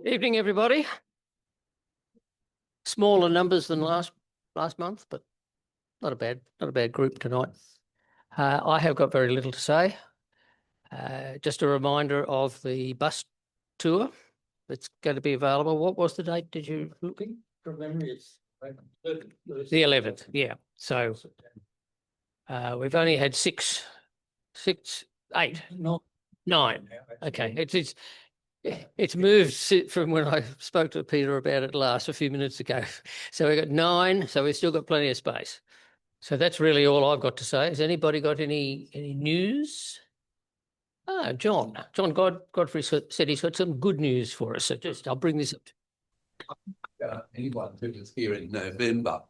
Evening, everybody. Smaller numbers than last month, but not a bad group tonight. I have got very little to say. Just a reminder of the bus tour that's going to be available. What was the date? Did you look at? From memory, it's the 11th. Yeah. So we've only had eight, nine. Okay. It's moved from when I spoke to Peter about it last a few minutes ago. So we've got 9, so we've still got plenty of space. So that's really all I've got to say. Has anybody got any news? John Godfrey said he's got some good news for us. So I'll bring this up. Anyone who was here in November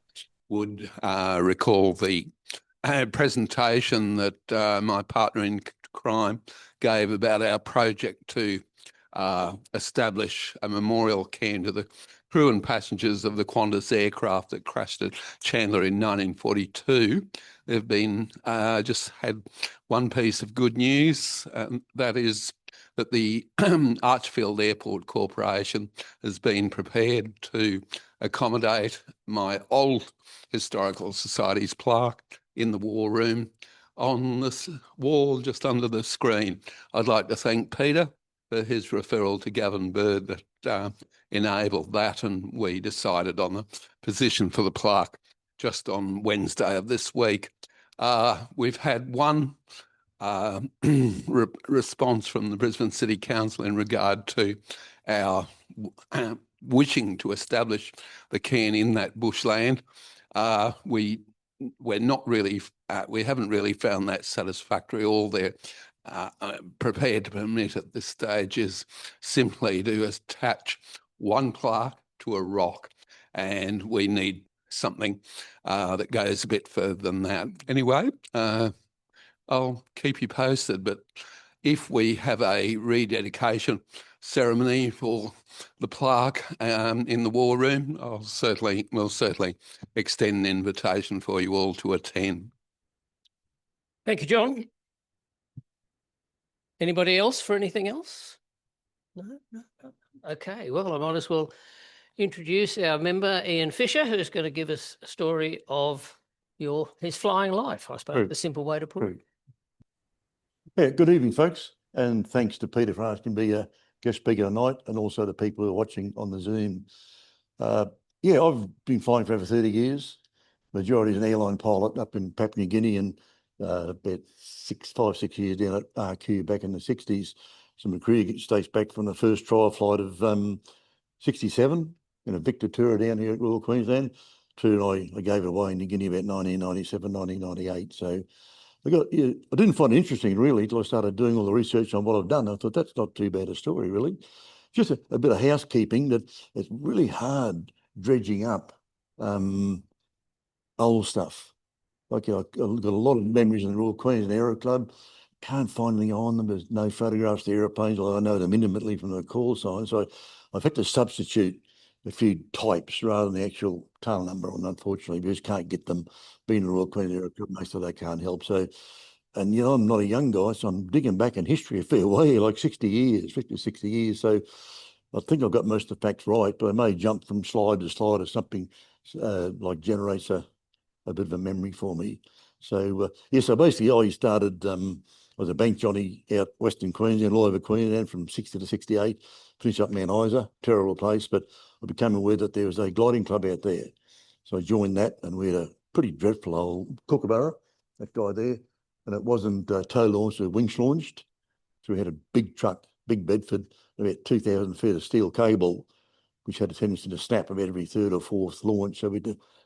would recall the presentation that my partner in crime gave about our project to establish a memorial cairn to the crew and passengers of the Qantas aircraft that crashed at Chandler in 1942. They've been just had one piece of good news, that is that the Archerfield Airport Corporation has been prepared to accommodate my old Historical Society's plaque in the war room on this wall just under the screen. I'd like to thank Peter for his referral to Gavin Bird that enabled that, and we decided on the position for the plaque just on Wednesday of this week. We've had one response from the Brisbane City Council in regard to our wishing to establish the cairn in that bushland. We're not really, we haven't really found that satisfactory. All they're prepared to permit at this stage is simply to attach one plaque to a rock, and we need something that goes a bit further than that. Anyway, I'll keep you posted, but if we have a rededication ceremony for the plaque in the war room, we'll certainly extend an invitation for you all to attend. Thank you, John. Anybody else for anything else? No. Okay, well, I might as well introduce our member, Ian Fischer, who's going to give us a story of his flying life, I suppose, the simple way to put it. Yeah, good evening, folks, and thanks to Peter for asking me a guest speaker tonight, and also the people who are watching on the Zoom. Yeah, I've been flying for over 30 years. Majority as an airline pilot up in Papua New Guinea, and about 5-6 years down at RQ back in the 60s. So my career dates back from the first trial flight of 67 in a Victor tour down here at Royal Queensland to I gave it away in New Guinea about 1997, 1998. So I didn't find it interesting really until I started doing all the research on what I've done. I thought that's not too bad a story really. Just a bit of housekeeping, that it's really hard dredging up old stuff. Like I've got a lot of memories in the Royal Queensland Aero Club. Can't find anything on them. There's no photographs of the aeroplanes, although I know them intimately from the call signs. So I've had to substitute a few types rather than the actual tail number on, unfortunately. We just can't get them. Being in the Royal Queensland Aero Club, most of they can't help. So, and you know, I'm not a young guy, so I'm digging back in history a fair way, like 60 years, 50, 60 years. So I think I've got most of the facts right, but I may jump from slide to slide or something like generates a bit of a memory for me. So, so basically I started, I was a bank Johnny out Western Queensland, all over Queensland from 60 to 68, finished up Mount Isa, terrible place, but I became aware that there was a gliding club out there. So I joined that, and we had a pretty dreadful old kookaburra, that guy there, and it wasn't tow launched, it was winch launched. So we had a big truck, big Bedford, about 2,000 feet of steel cable, which had a tendency to snap about every third or fourth launch. So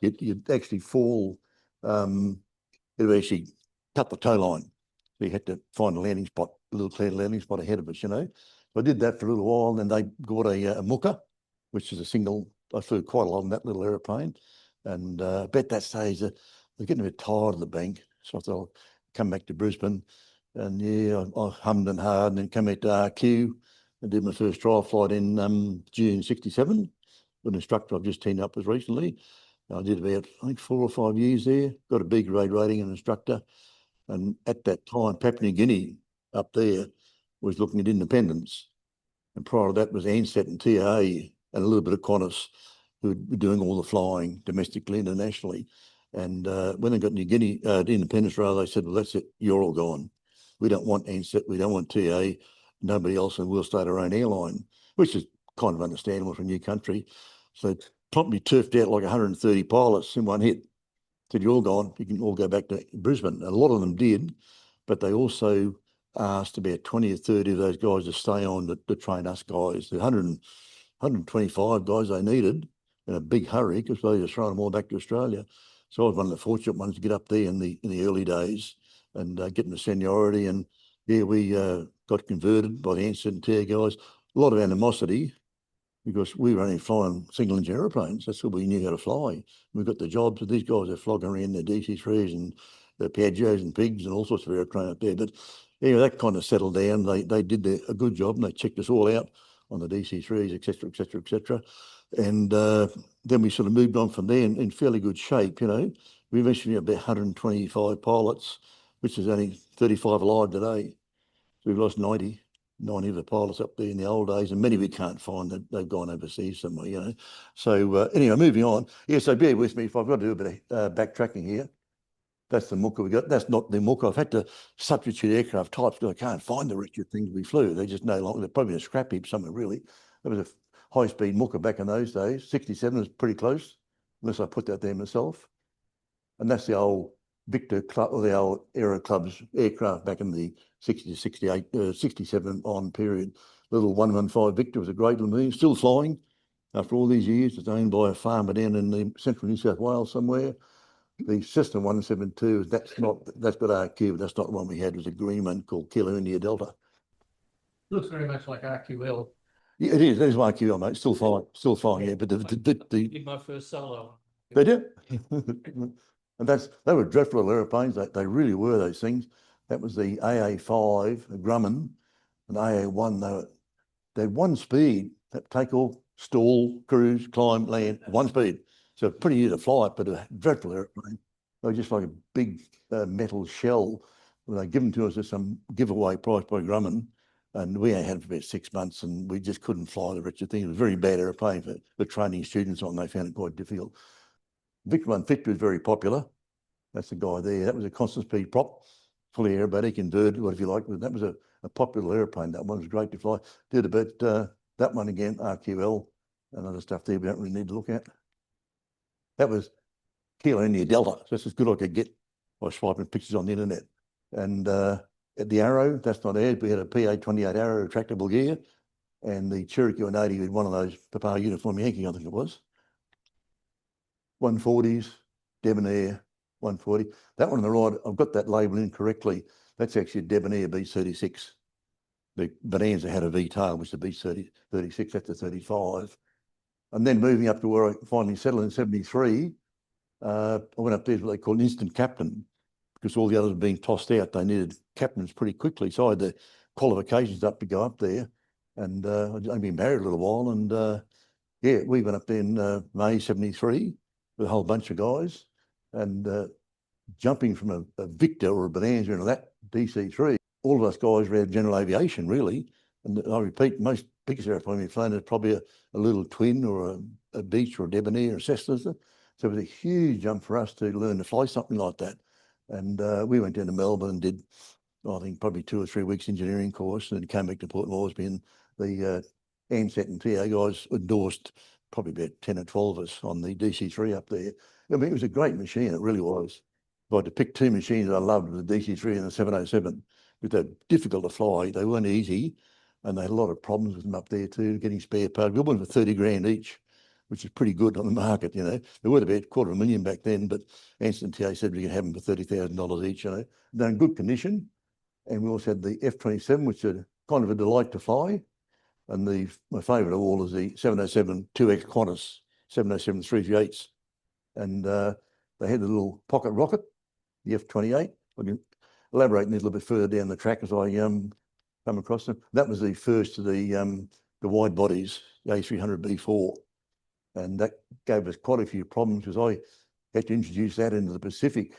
you'd actually fall, it would actually cut the tow line. So you had to find a landing spot, a little clear landing spot ahead of us, you know. So I did that for a little while, and then they got a Muka, which is a single. I flew quite a lot on that little aeroplane, and about that stage, I was getting a bit tired of the bank, so I thought I'll come back to Brisbane, and yeah, I hummed and hard, and then come out to RQ and did my first trial flight in June 67 with an instructor I've just teamed up with recently. I did about, I think, 4 or 5 years there, got a B grade rating and instructor. And at that time, Papua New Guinea up there was looking at independence. And prior to that was Ansett and TA and a little bit of Qantas, who were doing all the flying domestically, internationally. And when they got New Guinea, Independence rather, they said, well, that's it, you're all gone. We don't want Ansett, we don't want TA, nobody else, and we'll start our own airline, which is kind of understandable for a new country. So promptly turfed out like 130 pilots in one hit. Said, you're all gone, you can all go back to Brisbane. A lot of them did, but they also asked about 20 or 30 of those guys to stay on to train us guys. The 125 guys they needed in a big hurry because they just thrown them all back to Australia. So I was one of the fortunate ones to get up there in the early days and get into seniority. And yeah, we got converted by the Ansett and TA guys. A lot of animosity because we were only flying single engine aeroplanes. That's what we knew how to fly. We got the jobs, but these guys are flogging around their DC-3s and the Piaggios and Pigs and all sorts of aircraft up there. But anyway, that kind of settled down. They did a good job and they checked us all out on the DC-3s, et cetera, et cetera, et cetera. And then we sort of moved on from there in fairly good shape, you know. We eventually had about 125 pilots, which is only 35 alive today. So we've lost 90 of the pilots up there in the old days, and many we can't find. That they've gone overseas somewhere, you know. So anyway, moving on. Yeah, so bear with me if I've got to do a bit of backtracking here. That's the Mach we got. That's not the Mach. I've had to substitute aircraft types because I can't find the wretched things we flew. They're just no longer, they're probably a scrap heap somewhere, really. There was a high-speed Mach back in those days. 67 was pretty close, unless I put that there myself. And that's the old Victor Club, or the old Aero Club's aircraft back in the 60 to 68, 67 on period. Little 115 Victor was a great little, still flying after all these years. It's owned by a farmer down in the central New South Wales somewhere. The System 172, that's got RQ, but that's not the one we had. It was a green one called Kilo India Delta. Looks very much like RQL. Yeah, it is. That is my RQL, mate. Still flying, yeah. But I did my first solo. they did. And they were dreadful aeroplanes. They really were, those things. That was the AA5, Grumman, and AA1. They had one speed, take off, stall, cruise, climb, land, one speed. So pretty easy to fly it, but a dreadful airplane. They were just like a big metal shell. They given to us at some giveaway price by Grumman, and we only had it for about 6 months, and we just couldn't fly the wretched thing. It was a very bad airplane for training students on. They found it quite difficult. Victor 150 was very popular. That's the guy there. That was a constant speed prop, fully aerobatic, inverted, whatever you like. But that was a popular airplane. That one was great to fly. Did a bit, that one again, RQL and other stuff there we don't really need to look at. That was Kilo India Delta. So that's as good as I could get by swiping pictures on the internet. And at the Arrow, that's not ours. We had a PA-28 Arrow retractable gear, and the Cherokee 180 with one of those Papa uniform Yankee, I think it was. 140s, Debonair, 140. That one on the right, I've got that label incorrectly. That's actually a Debonair B-36. The Bonanza had a V-tail, which is a B-36, that's a 35. And then moving up to where I finally settled in 73, I went up there to what they call an instant captain, because all the others were being tossed out. They needed captains pretty quickly. So I had the qualifications up to go up there. And I'd only been married a little while. And yeah, we went up there in May 73 with a whole bunch of guys. And jumping from a Victor or a Bonanza into that DC-3, all of us guys ran general aviation, really. And I repeat, most biggest airplane we've flown is probably a little twin or a Beech or a Debonair or a Cessna. So it was a huge jump for us to learn to fly something like that. And we went down to Melbourne and did, I think, probably 2 or 3 weeks engineering course, and then came back to Port Moresby, and the Ansett and TA guys endorsed probably about 10 or 12 of us on the DC-3 up there. I mean, it was a great machine, it really was. If I had to pick 2 machines I loved, the DC-3 and the 707, but they're difficult to fly. They weren't easy, and they had a lot of problems with them up there too, getting spare parts. We went for 30 grand each, which is pretty good on the market, you know. They were about $250,000 back then, but Ansett and TA said we could have them for $30,000 each, you know. They're in good condition. And we also had the F-27, which is kind of a delight to fly. And my favourite of all is the 707 2X Qantas, 707 338s. And they had the little pocket rocket, the F-28. I can elaborate a little bit further down the track as I come across them. That was the first of the wide bodies, the A300B4. And that gave us quite a few problems because I had to introduce that into the Pacific,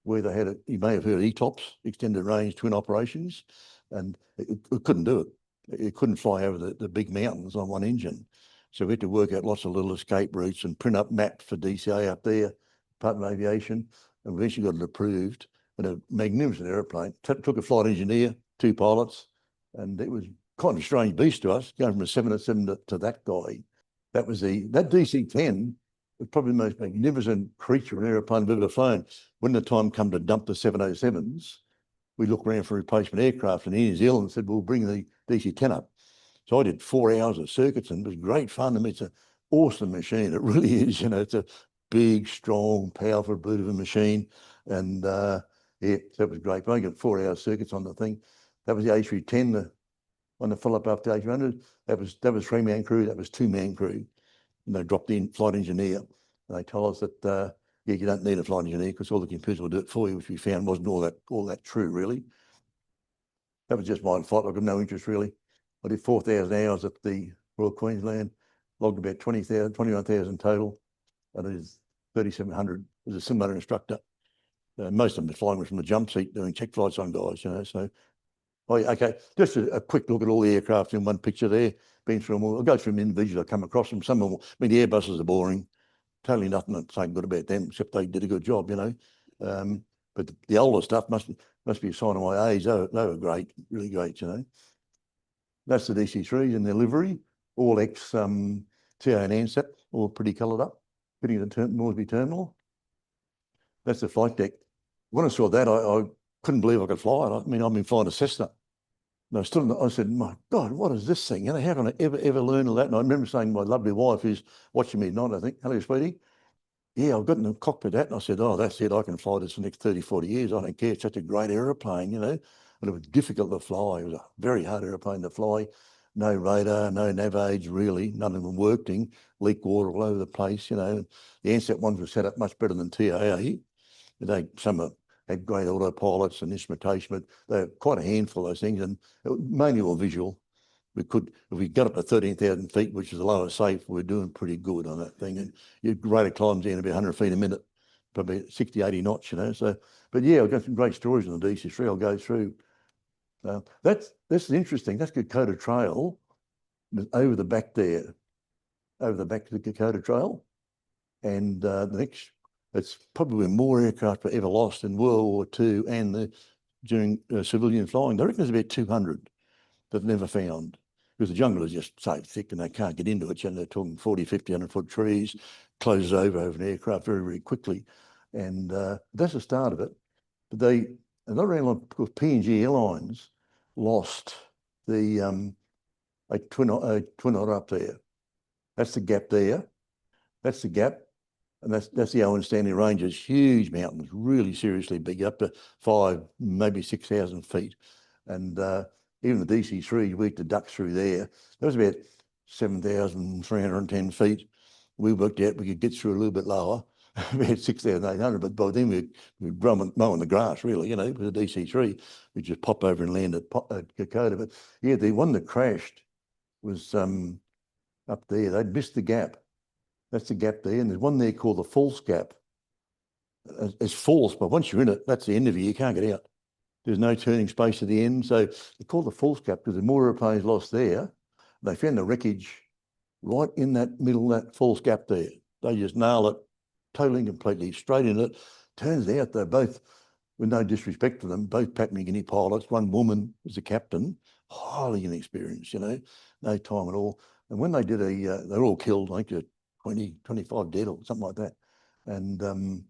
where they had you may have heard ETOPS, extended range twin operations, and it couldn't do it. It couldn't fly over the big mountains on one engine. So we had to work out lots of little escape routes and print up maps for DCA up there, Department of Aviation, and we eventually got it approved. And a magnificent aeroplane. Took a flight engineer, 2 pilots, and it was kind of a strange beast to us, going from a 707 to that guy. That DC-10 was probably the most magnificent creature of an aeroplane I've ever flown. When the time come to dump the 707s, we looked around for replacement aircraft in New Zealand and said, we'll bring the DC-10 up. So I did 4 hours of circuits and it was great fun. I mean, it's an awesome machine. It really is, it's a big, strong, powerful brute of a machine. And yeah, that was great. But I got 4 hour circuits on the thing. That was the A310, on the follow-up after A300. That was 3-man crew. That was 2-man crew. And they dropped in flight engineer. And they told us that, yeah, you don't need a flight engineer because all the computers will do it for you, which we found wasn't all that true, really. That was just my fault. I got no interest, really. I did 4,000 hours at the Royal Queensland, logged about 21,000 total, and it is 3,700 as a simulator instructor. Most of them flying from the jump seat doing check flights on guys, so. Oh, yeah, okay, just a quick look at all the aircraft in one picture there. Been through them all. I'll go through them individually. I'll come across them. Some of them, I mean, the Airbuses are boring. Totally nothing to say good about them, except they did a good job, But the older stuff must be a sign of my age. They were great, really great, That's the DC-3s in their livery, all ex TA and Ansett, all pretty coloured up, fitting the Moresby terminal. That's the flight deck. When I saw that, I couldn't believe I could fly it. I mean, I've been flying a Cessna. And I said, my God, what is this thing? How can I ever learn all that? And I remember saying to my lovely wife, who's watching me tonight, I think, hello, sweetie. Yeah, I've got in the cockpit that. And I said, oh, that's it. I can fly this for the next 30, 40 years. I don't care. It's such a great aeroplane, And it was difficult to fly. It was a very hard aeroplane to fly. No radar, no nav aids, really. None of them working. Leak water all over the place, The Ansett ones were set up much better than TAA. Some had great autopilots and instrumentation, but they're quite a handful of those things, and mainly all visual. If we got up to 13,000 feet, which is the lowest safe, we're doing pretty good on that thing. And your rate of climbs down about 100 feet a minute, probably 60, 80 knots, So, but yeah, I've got some great stories on the DC-3 I'll go through. This is interesting. That's Kokoda Trail, over the back there, over the back of the Kokoda Trail. And the next, it's probably more aircraft were ever lost in World War II and during civilian flying. I reckon there's about 200 that never found, because the jungle is just so thick and they can't get into it. They're talking 40, 50, 100-foot trees, closes over an aircraft very, very quickly. And that's the start of it. But another airline, of course, PNG Airlines lost the twin otter up there. That's the gap there. That's the gap. And that's the Owen Stanley Ranges, huge mountains, really seriously big, up to 5,000, maybe 6,000 feet. And even the DC-3, we had to duck through there. That was about 7,310 feet. We worked out we could get through a little bit lower, about 6,800, but by then we'd mowing the grass, really, with the DC-3. We'd just pop over and land at Kokoda. But yeah, the one that crashed was up there. They'd missed the gap. That's the gap there. And there's one there called the false gap. It's false, but once you're in it, that's the end of it. You can't get out. There's no turning space at the end. So they call the false gap because there's more airplanes lost there. They found the wreckage right in that middle, that false gap there. They just nail it totally and completely straight in it. Turns out they're both, with no disrespect to them, both Papua New Guinea pilots. One woman was the captain, highly inexperienced, no time at all. And when they did they're all killed, I think 20, 25 dead or something like that. And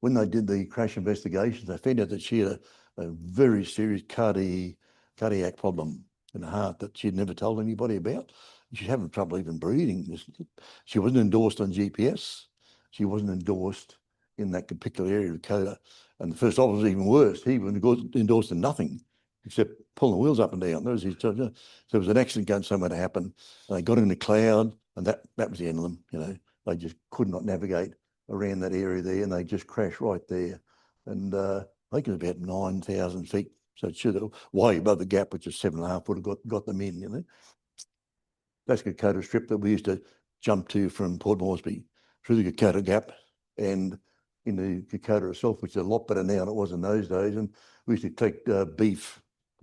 when they did the crash investigations, they found out that she had a very serious cardiac problem in the heart that she'd never told anybody about. She's having trouble even breathing. She wasn't endorsed on GPS. She wasn't endorsed in that particular area of Kokoda. And the first officer was even worse. He wasn't endorsed in nothing except pulling the wheels up and down. So there was an accident going somewhere to happen. And they got in the cloud, and that was the end of them. They just could not navigate around that area there, and they just crashed right there. And I think it was about 9,000 feet. So it should have way above the gap, which is 7.5 would have got them in, That's the Kokoda Strip that we used to jump to from Port Moresby through the Kokoda Gap and in the Kokoda itself, which is a lot better now than it was in those days. And we used to take beef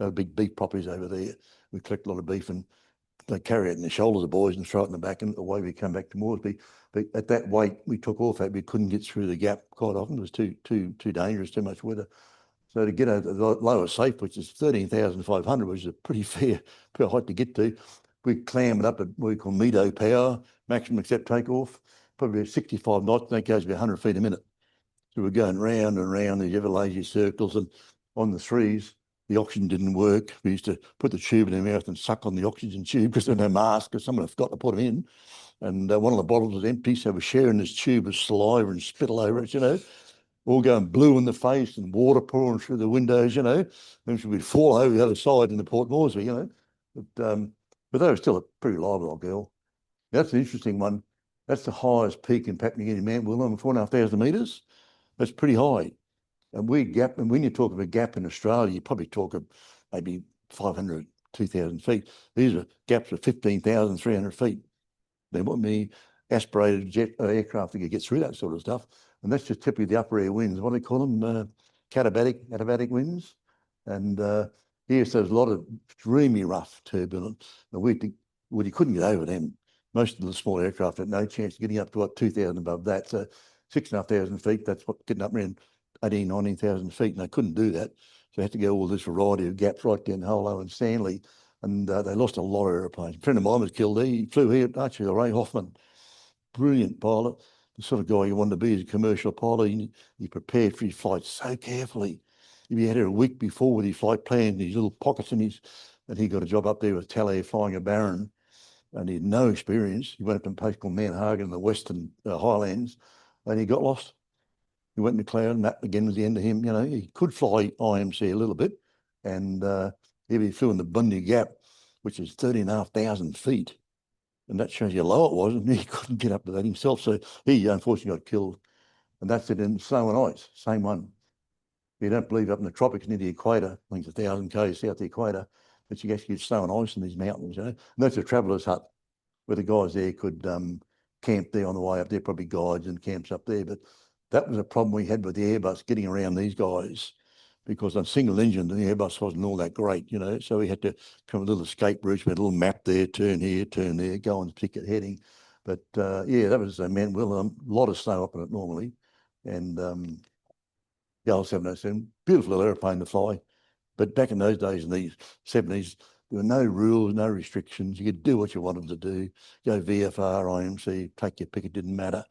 big beef properties over there. We collect a lot of beef and they carry it in the shoulders of the boys and throw it in the back, and away we come back to Moresby. But at that weight, we took off that. We couldn't get through the gap quite often. It was too dangerous, too much weather. So to get over the lower safe, which is 13,500, which is a pretty fair height to get to, we clam it up at what we call MEDO power, maximum accept takeoff, probably 65 knots, and that goes about 100 feet a minute. So we're going round and round these ever lazy circles, and on the threes, the oxygen didn't work. We used to put the tube in our mouth and suck on the oxygen tube because there was no mask, because someone had forgot to put them in. And one of the bottles was empty, so we're sharing this tube of saliva and spittle over it, you know, all going blue in the face and water pouring through the windows, you know. Then we'd fall over the other side in the Port Moresby, you know. But they were still a pretty lively old girl. That's an interesting one. That's the highest peak in Papua New Guinea, Mount William, 4,500 metres. That's pretty high. And when you talk of a gap in Australia, you probably talk of maybe 500, 2,000 feet. These are gaps of 15,300 feet. They want me aspirated jet aircraft to get through that sort of stuff. And that's just typically the upper air winds. What do they call them? Katabatic winds. And yes, there's a lot of extremely rough turbulence. Well, you couldn't get over them. Most of the small aircraft had no chance of getting up to what, 2,000 above that. So 6,500 feet, that's what getting up around 18,000, 19,000 feet, and they couldn't do that. So they had to go all this variety of gaps right down Holo and Stanley, and they lost a lot of airplanes. A friend of mine was killed there. He flew here, actually, Ray Hoffman, brilliant pilot, the sort of guy you wanted to be as a commercial pilot. He prepared for his flight so carefully. If he had it a week before with his flight planned, his little pockets and he got a job up there with Talair flying a Baron, and he had no experience. He went up to a place called Manhagen in the Western Highlands, and he got lost. He went in the cloud, and that again was the end of him. You know, he could fly IMC a little bit, and he flew in the Bundy Gap, which is 13,500 feet. And that shows you how low it was, and he couldn't get up to that himself. So he unfortunately got killed. And that's it in snow and ice, same one. You don't believe up in the tropics near the equator, I think it's 1,000 k's south of the equator, that you actually get snow and ice in these mountains, you know. And that's a traveller's hut where the guys there could camp there on the way up there, probably guides and camps up there. But that was a problem we had with the Airbus getting around these guys, because on single engine, the Airbus wasn't all that great, you know. So we had to come with a little escape route. We had a little map there, turn here, turn there, go on particular heading. But yeah, that was Mount William, a lot of snow up in it normally. And the old 707, beautiful little airplane to fly. But back in those days, in the 70s, there were no rules, no restrictions. You could do what you wanted to do. Go VFR, IMC, take your pick, it didn't matter.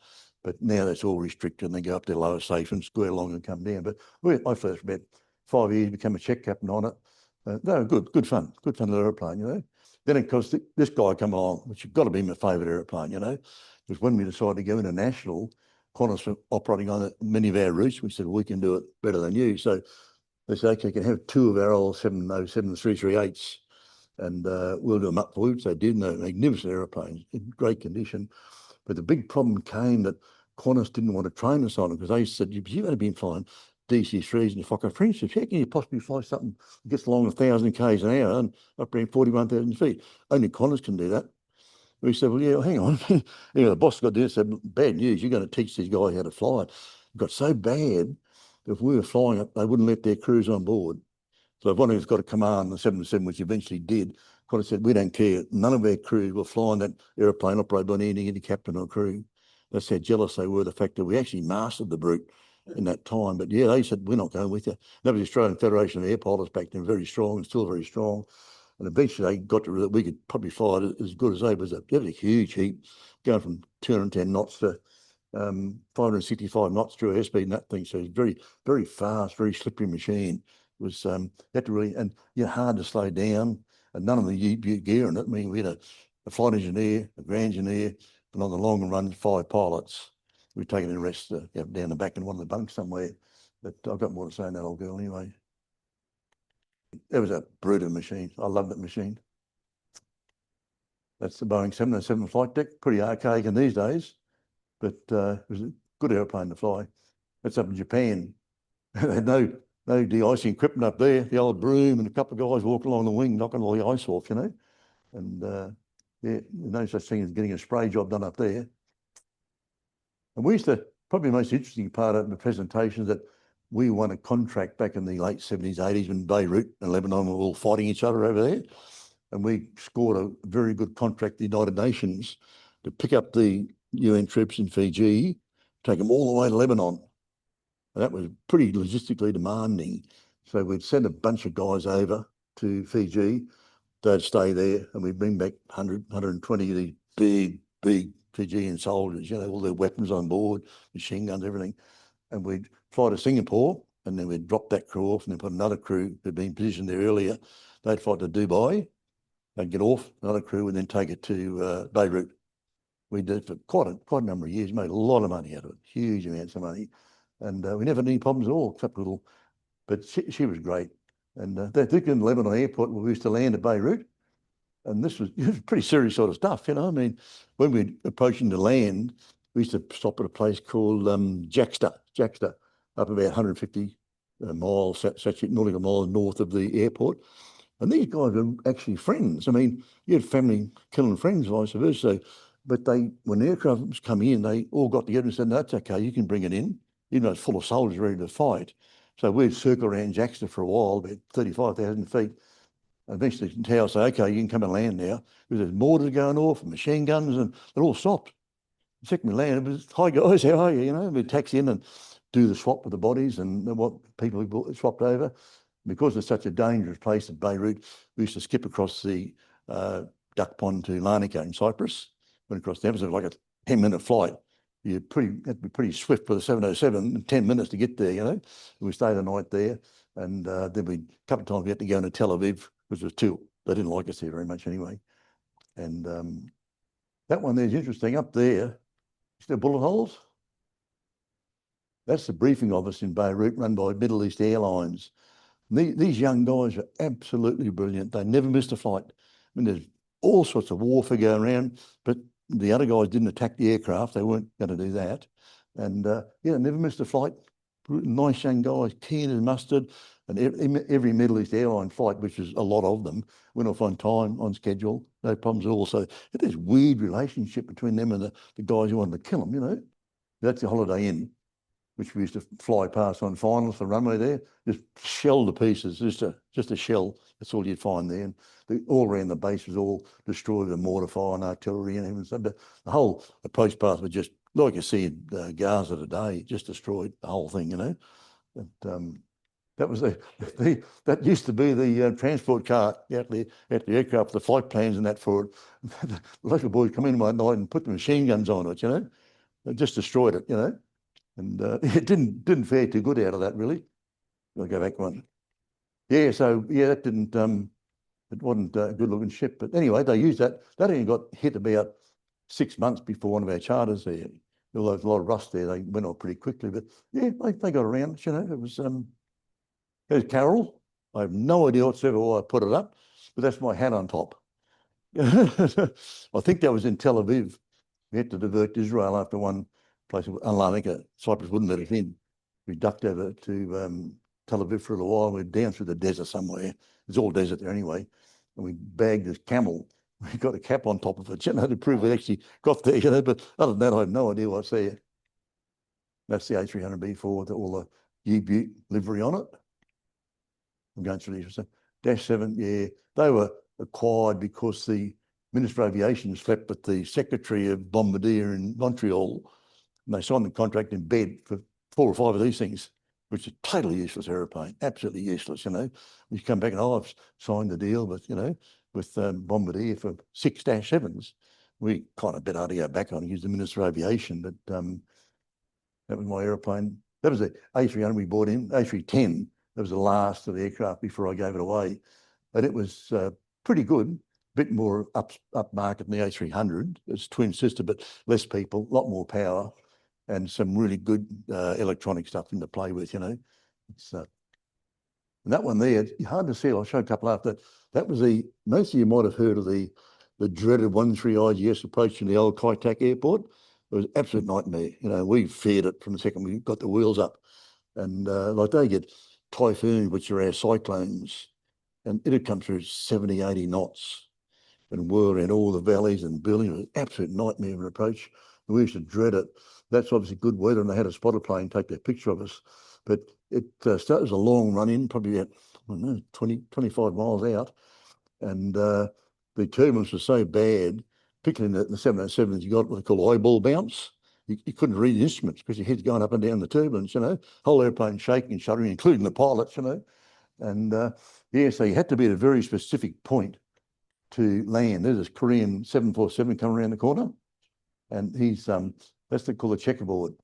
But now that's all restricted, and they go up to lower safe and square along and come down. But I flew for about 5 years, became a check captain on it. They were good fun little airplane, you know. Then, of course, this guy come along, which has got to be my favourite airplane, you know, because when we decided to go international, Qantas were operating on many of our routes. We said, well, we can do it better than you. So they said, okay, you can have two of our old 707 338s, and we'll do them up for you. So they did, and they're magnificent airplanes in great condition. But the big problem came that Qantas didn't want to train us on it, because they said, you've only been flying DC-3s and Fokker French. How can you possibly fly something that gets along 1,000 k's an hour and up around 41,000 feet? Only Qantas can do that. We said, well, yeah, hang on. You know, the boss got there and said, bad news, you're going to teach these guys how to fly. It got so bad that if we were flying it, they wouldn't let their crews on board. So if one of us got a command, the 707, which eventually did, Qantas said, we don't care. None of our crews were flying that airplane operated by any captain or crew. That's how jealous they were, the fact that we actually mastered the brute in that time. But yeah, they said, we're not going with you. That was the Australian Federation of Air Pilots back then, very strong and still very strong. And eventually they got to that we could probably fly it as good as they was. It was a huge heat, going from 210 knots to 565 knots through airspeed and that thing. So it's very, very fast, very slippery machine. It was you had to really, and hard to slow down, and none of the gear in it. I mean, we had a flight engineer, a ground engineer, and on the long run, 5 pilots. We'd taken the rest down the back in one of the bunks somewhere. But I've got more to say on that old girl anyway. It was a brutal machine. I love that machine. That's the Boeing 707 flight deck. Pretty archaic in these days, but it was a good airplane to fly. That's up in Japan. They had no de-icing equipment up there. The old broom and a couple of guys walking along the wing, knocking all the ice off, you know. And yeah, no such thing as getting a spray job done up there. And we used to, probably the most interesting part of the presentation is that we won a contract back in the late 70s, 80s when Beirut and Lebanon were all fighting each other over there. And we scored a very good contract with the United Nations to pick up the UN troops in Fiji, take them all the way to Lebanon. And that was pretty logistically demanding. So we'd send a bunch of guys over to Fiji. They'd stay there and we'd bring back 100, 120 of these big Fijian soldiers, all their weapons on board, machine guns, everything. And we'd fly to Singapore and then we'd drop that crew off and then put another crew who'd been positioned there earlier. They'd fly to Dubai, they'd get off, another crew, and then take it to Beirut. We did it for quite a number of years, made a lot of money out of it, huge amounts of money. And we never had any problems at all, except little, but she was great. And they took in Lebanon airport where we used to land at Beirut. And this was pretty serious sort of stuff, I mean, when we're approaching the land, we used to stop at a place called Jaxta, up about 150 miles, nautical miles north of the airport. And these guys were actually friends. I mean, you had family killing friends, vice versa. But when the aircraft was coming in, they all got together and said, no, that's okay, you can bring it in, even though it's full of soldiers ready to fight. So we'd circle around Jaxta for a while, about 35,000 feet. Eventually, the tower say, okay, you can come and land now. Because there's mortars going off and machine guns, and they're all stopped. The second we landed, it was, hi guys, how are you? We'd taxi in and do the swap with the bodies and what people swapped over. Because it's such a dangerous place at Beirut, we used to skip across the duck pond to Larnaca in Cyprus. Went across there, it was like a 10-minute flight. You had to be pretty swift for the 707, 10 minutes to get there, We stayed the night there, and then a couple of times we had to go into Tel Aviv, which was too, they didn't like us there very much anyway. And that one there's interesting. Up there, is there bullet holes? That's the briefing office in Beirut run by Middle East Airlines. These young guys are absolutely brilliant. They never missed a flight. I mean, there's all sorts of warfare going around, but the other guys didn't attack the aircraft. They weren't going to do that. And never missed a flight. Nice young guys, keen as mustard. And every Middle East airline flight, which is a lot of them, went off on time, on schedule, no problems at all. So there's weird relationship between them and the guys who wanted to kill them, That's the Holiday Inn, which we used to fly past on finals, the runway there, just shelled to pieces, just a shell. That's all you'd find there. And all around the base was all destroyed with mortar fire and artillery and everything. So the whole approach path was just, like you see in Gaza today, just destroyed the whole thing, But, that was that used to be the transport car out the aircraft, the flight plans and that for it. The local boys come in one night and put the machine guns on it, They just destroyed it, And it didn't fare too good out of that, really. I'll go back one. Yeah, so that didn't. It wasn't a good-looking ship, but anyway, they used that. That only got hit about 6 months before one of our charters there. Although there's a lot of rust there, they went off pretty quickly. But yeah, they got around. It was. There's Carol. I have no idea whatsoever why I put it up, but that's my hat on top. I think that was in Tel Aviv. We had to divert to Israel after one place, Larnaca. Cyprus wouldn't let us in. We ducked over to Tel Aviv for a little while. We're down through the desert somewhere. It's all desert there anyway. And we bagged this camel. We got a cap on top of it, to prove we actually got there, But other than that, I have no idea what's there. That's the A300B4 with all the U-Butte livery on it. I'm going through these. Dash 7, yeah. They were acquired because the Minister of Aviation slept with the Secretary of Bombardier in Montreal. And they signed the contract in bed for 4 or 5 of these things, which is totally useless aeroplane, absolutely useless, You come back and, I've signed the deal with Bombardier for 6 Dash 7s. We kind of better to go back on and use the Minister of Aviation, but that was my aeroplane. That was the A300 we bought in, A310. That was the last of the aircraft before I gave it away. But it was pretty good, a bit more upmarket than the A300. It's twin sister, but less people, a lot more power, and some really good electronic stuff in to play with, It's, and that one there, hard to see. I'll show a couple after. That was most of you might have heard of the dreaded 13 IGS approach from the old Kaitak airport. It was an absolute nightmare. We feared it from the second we got the wheels up. And they get typhoons, which are our cyclones, and it'd come through 70, 80 knots and whirl around all the valleys and buildings. It was an absolute nightmare of an approach. And we used to dread it. That's obviously good weather, and they had a spotter plane take their picture of us. But it was a long run in, probably about, I don't know, 20, 25 miles out. And the turbulence was so bad, particularly in the 707s, you got what they call eyeball bounce. You couldn't read the instruments because your head's going up and down the turbulence, you know, whole airplane shaking and shuddering, including the pilots, you know. And yeah, so you had to be at a very specific point to land. There's this Korean 747 coming around the corner, and he's that's they call a checkerboard.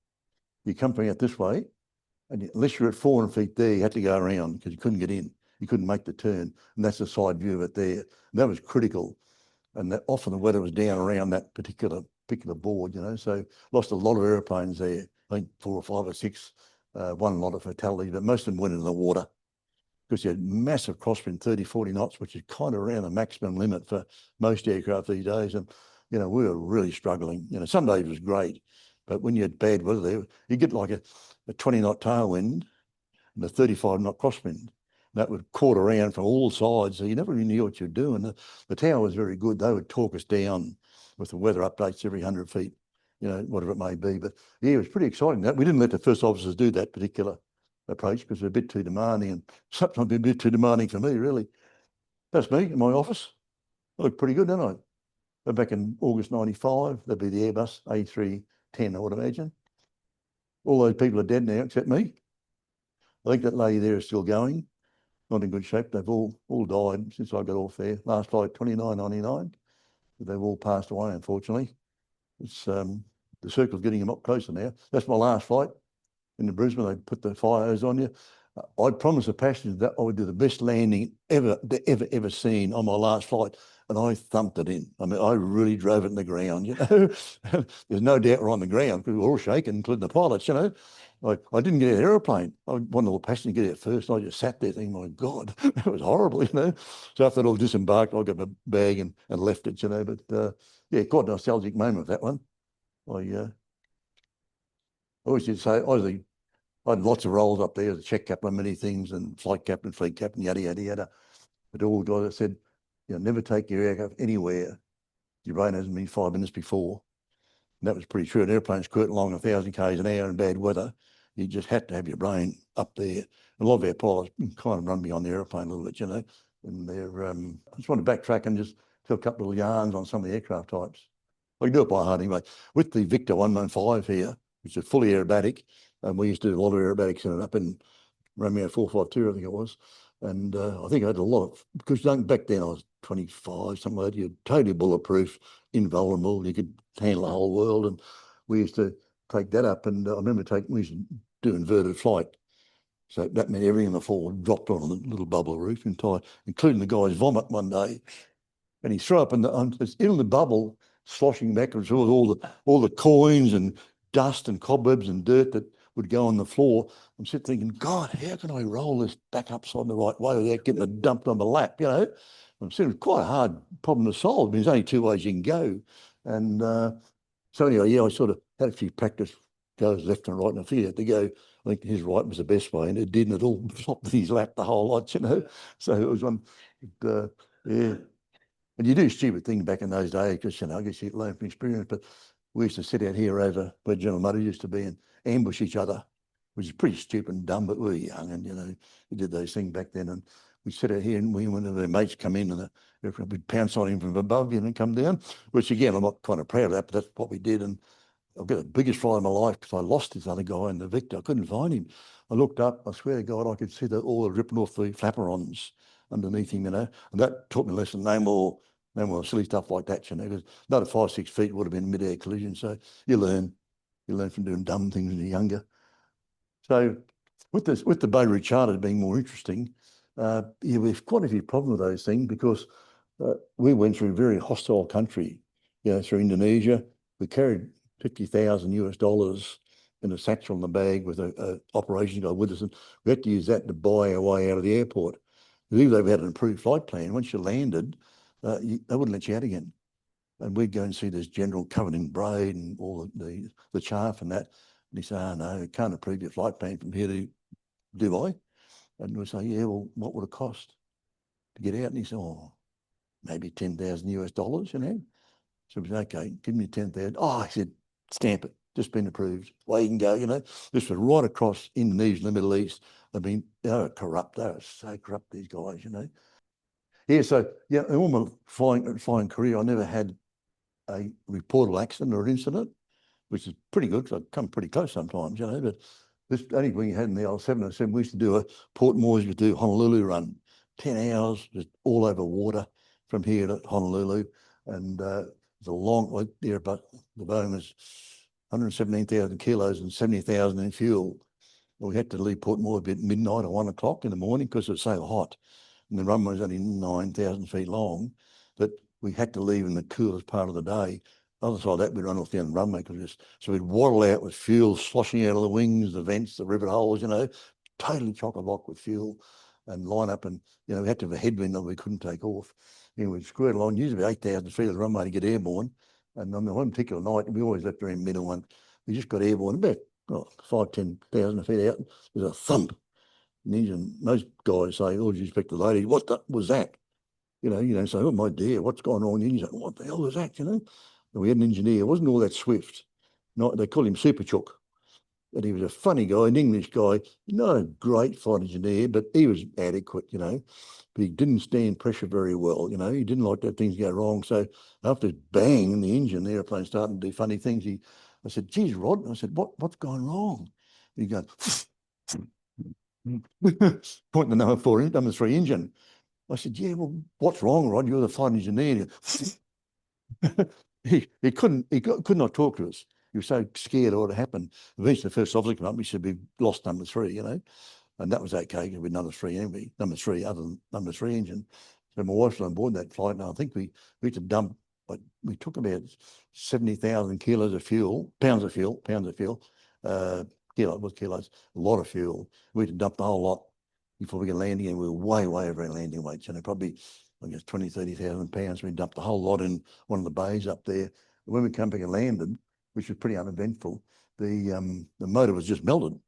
You come from out this way, and unless you're at 400 feet there, you had to go around because you couldn't get in. You couldn't make the turn, and that's the side view of it there. And that was critical, and that often the weather was down around that particular board, you know. So lost a lot of airplanes there. I think 4 or 5 or 6, one lot of fatalities, but most of them went in the water because you had massive crosswind, 30, 40 knots, which is kind of around the maximum limit for most aircraft these days. And, you know, we were really struggling. You know, some days it was great, but when you had bad weather there, you get like a 20-knot tailwind and a 35-knot crosswind. That would quarter around from all sides, so you never really knew what you were doing. The tower was very good. They would talk us down with the weather updates every 100 feet, you know, whatever it may be. But yeah, it was pretty exciting. We didn't let the first officers do that particular approach because they're a bit too demanding, and sometimes a bit too demanding for me, really. That's me in my office. I look pretty good, don't I? But back in August 95, that'd be the Airbus A310, I would imagine. All those people are dead now except me. I think that lady there is still going. Not in good shape. They've all died since I got off there. Last flight, 29.99. They've all passed away, unfortunately. It's the circle's getting a lot closer now. That's my last flight in the Brisbane. They put the fire hose on you. I promised the passengers that I would do the best landing ever seen on my last flight, and I thumped it in. I mean, I really drove it in the ground, you know. There's no doubt we're on the ground because we were all shaking, including the pilots, you know. I didn't get out of the aeroplane. I wanted the passenger to get out first. I just sat there thinking, my God, that was horrible, you know. So after it all disembarked, I got my bag and left it, you know. But yeah, quite a nostalgic moment, that one. I always did say, I had lots of roles up there as a check captain on many things and flight captain, fleet captain, yada, yada, yada. But all the guys said, you know, never take your aircraft anywhere your brain hasn't been 5 minutes before. And that was pretty true. An airplane's skirting along 1,000 k's an hour in bad weather. You just had to have your brain up there. A lot of our pilots kind of run me on the airplane a little bit, you know. And they're, I just want to backtrack and just tell a couple of yarns on some of the aircraft types. I can do it by heart anyway. With the Victor 115 here, which is fully aerobatic, and we used to do a lot of aerobatics in it up in Romeo 452, I think it was. And I think I had a lot of, because back then I was 25, something like that. You're totally bulletproof, invulnerable. You could handle the whole world. And we used to take that up. And I remember we used to do inverted flight. So that meant everything in the floor dropped on the little bubble roof, including the guy's vomit one day. And he threw up in the bubble, sloshing backwards with all the coins and dust and cobwebs and dirt that would go on the floor. I'm sitting thinking, God, how can I roll this back upside the right way without getting it dumped on my lap, you know? I'm sitting, quite a hard problem to solve. I mean, there's only 2 ways you can go. And so anyway, yeah, I sort of had a few practice goes left and right, and I figured out to go, I think his right was the best way, and it didn't at all. Flopped in his lap the whole lot, you know? So it was one, yeah. And you do stupid things back in those days because, you know, I guess you learn from experience, but we used to sit out here over where General Motors used to be and ambush each other, which is pretty stupid and dumb, but we were young and, you know, we did those things back then. And we sit out here and when their mates come in and we'd pounce on him from above, you know, come down, which again, I'm not kind of proud of that, but that's what we did. And I've got the biggest fright of my life because I lost this other guy in the Victor. I couldn't find him. I looked up, I swear to God, I could see all the ripping off the flaperons underneath him, you know, and that taught me a lesson. No more silly stuff like that, you know, because another 5, 6 feet would have been a mid-air collision. So you learn from doing dumb things when you're younger. So with the Bayreuth Charter being more interesting, yeah, we've quite a few problems with those things because we went through a very hostile country, you know, through Indonesia. We carried $50,000 in a satchel in the bag with a operation guy with us, and we had to use that to buy our way out of the airport. Because even though we had an approved flight plan, once you landed, they wouldn't let you out again. And we'd go and see this general covered in braid and all the chaff and that. And he said, "Oh no, can't approve your flight plan from here to Dubai." And we say, "Yeah, well, what would it cost to get out?" And he said, "Oh, maybe $10,000, you know." So we said, "Okay, give me 10,000. Oh, I said, "Stamp it. just been approved. Away you can go, you know. This was right across Indonesia and the Middle East. I mean, they were corrupt. They were so corrupt, these guys, you know. Yeah, so, yeah, in all my flying career, I never had a reportable accident or incident, which is pretty good because I come pretty close sometimes, you know. But this only thing you had in the old 707, we used to do a Port Moresby, we used to do Honolulu run, 10 hours, just all over water from here to Honolulu. And it's a long, like there, but the Boeing was 117,000 kilos and 70,000 in fuel. We had to leave Port Moresby at midnight or 1 o'clock in the morning because it was so hot. And the runway was only 9,000 feet long, but we had to leave in the coolest part of the day. Other side of that, we'd run off down the runway so we'd waddle out with fuel sloshing out of the wings, the vents, the rivet holes, you know, totally chock-a-block with fuel and line up. And, you know, we had to have a headwind that we couldn't take off. And we'd squirt along, usually about 8,000 feet of the runway to get airborne. And on the one particular night, we always left around middle one. We just got airborne about 5,000-10,000 feet out. There's a thump. And the engine, most guys say, all due respect to the lady, what was that? You know, say, oh my dear, what's going on? And you say, what the hell was that, you know? And we had an engineer, wasn't all that swift. They called him Super Chook. And he was a funny guy, an English guy, not a great flight engineer, but he was adequate, you know. But he didn't stand pressure very well, you know. He didn't like that things go wrong. So after bang in the engine, the airplane started to do funny things. I said, geez, Rod, I said, what's gone wrong? And he goes, pointing the number 3 engine. I said, yeah, well, what's wrong, Rod? You're the flight engineer. he could not talk to us. He was so scared of what had happened. Eventually, the first officer came up. He said, we've lost number 3, you know, and that was okay because we're number 3 anyway. Number 3, other than number 3 engine. So my wife was on board that flight, and I think we had to dump. We took about 70,000 kilos of fuel, pounds of fuel, kilos, a lot of fuel. We had to dump the whole lot before we get landing, and we were way over our landing weights. And probably, I guess, 20, 30,000 pounds. We dumped the whole lot in one of the bays up there. When we came back and landed, which was pretty uneventful, the motor was just melted.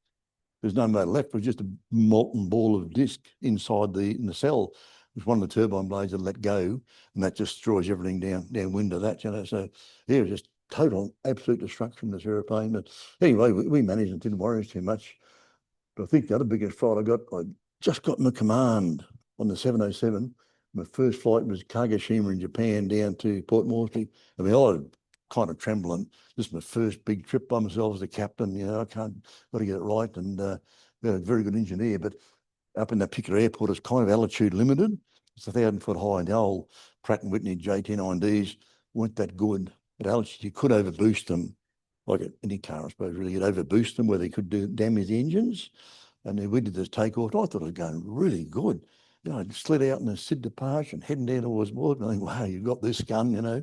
There's no motor left. It was just a molten ball of disc inside the cell. It was one of the turbine blades that let go, and that just destroys everything downwind of that, you know. So yeah, it was just total, absolute destruction of this airplane. But anyway, we managed and didn't worry us too much. But I think the other biggest fright I just got my command on the 707. My first flight was Kagoshima in Japan down to Port Moresby. I mean, I was kind of trembling. This is my first big trip by myself as a captain. You know, got to get it right. And we had a very good engineer, but up in that particular airport, it's kind of altitude limited. It's 1,000 foot high, and the old Pratt & Whitney J10-9Ds weren't that good at altitude. You could overboost them, like any car, I suppose, really. You'd overboost them where they could damage the engines. And then we did this takeoff. I thought it was going really good. You know, I slid out in a SID departure and heading down towards board. And I think, wow, you've got this gun, you know.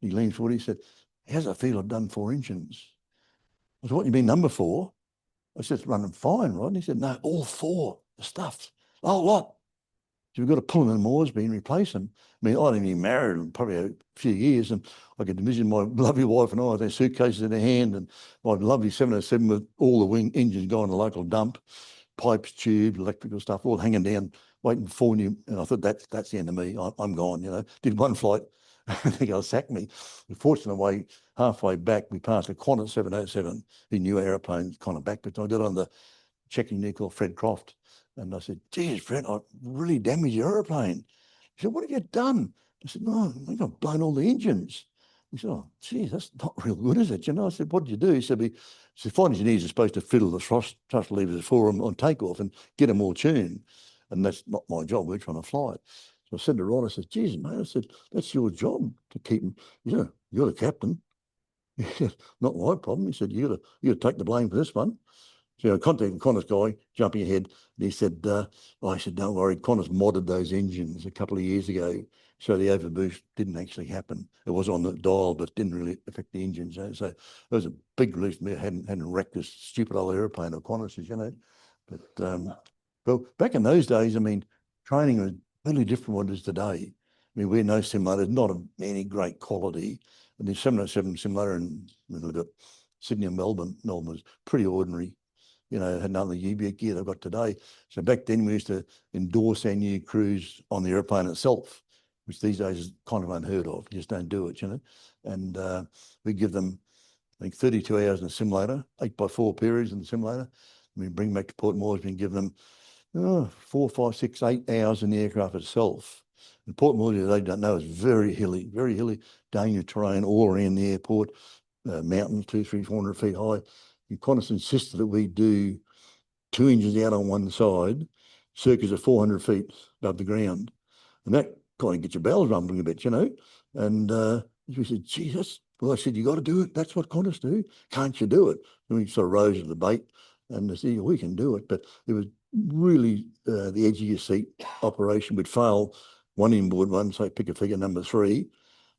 He leaned forward. He said, how's it feel? I've done 4 engines. I said, what do you mean number 4? I said, it's running fine, right? And he said, no, all 4, the stuff, a whole lot. So we've got to pull them in Moresby and replace them. I mean, I'd only been married in probably a few years, and I could envision my lovely wife and I with their suitcases in their hand, and my lovely 707 with all the wing engines going to the local dump, pipes, tubes, electrical stuff, all hanging down, waiting for you. And I thought, that's the end of me. I'm gone, you know. Did one flight, I think they'll sack me. Fortunately, halfway back, we passed a Qantas 707. He knew our airplane's kind of back, but I got on the checking engineer called Fred Croft. And I said, geez, Fred, I really damaged your airplane. He said, what have you done? I said, no, I think I've blown all the engines. He said, oh, geez, that's not real good, is it? You know, I said, what did you do? He said, flight engineers are supposed to fiddle the thrust levers for them on takeoff and get them all tuned. And that's not my job. We're trying to fly it. So I said to Rod, I said, geez, mate, I said, that's your job to keep them. You know, you're the captain. He said, not my problem. He said, you got to take the blame for this one. So I contacted Qantas guy, jumping ahead, and he said, I said, don't worry, Qantas modded those engines a couple of years ago, so the overboost didn't actually happen. It was on the dial, but didn't really affect the engines. So it was a big relief for me. I hadn't wrecked this stupid old airplane of Qantas's, you know. But well, back in those days, I mean, training was really different from what it is today. I mean, we're no simulators, not of any great quality. And the 707 simulator in Sydney and Melbourne was pretty ordinary. You know, had none of the UBIC gear they've got today. So back then we used to endorse our new crews on the airplane itself, which these days is kind of unheard of. You just don't do it, you know. And we give them I think 32 hours in the simulator, 8x4 periods in the simulator. We bring back to Port Moore's been giving them 4, 5, 6, 8 hours in the aircraft itself. And Port Moore's, they don't know, is very hilly, dangerous terrain all around the airport, mountains 200, 300, 400 feet high. And Qantas insisted that we do 2 engines out on one side, circuits of 400 feet above the ground. And that kind of gets your bells rumbling a bit, you know. And we said, Jesus, well, I said, you got to do it. That's what Qantas do. Can't you do it? And we sort of rose to the bait and they said, we can do it. But it was really the edge of your seat operation. We'd fail one inboard one, say pick a figure number 3,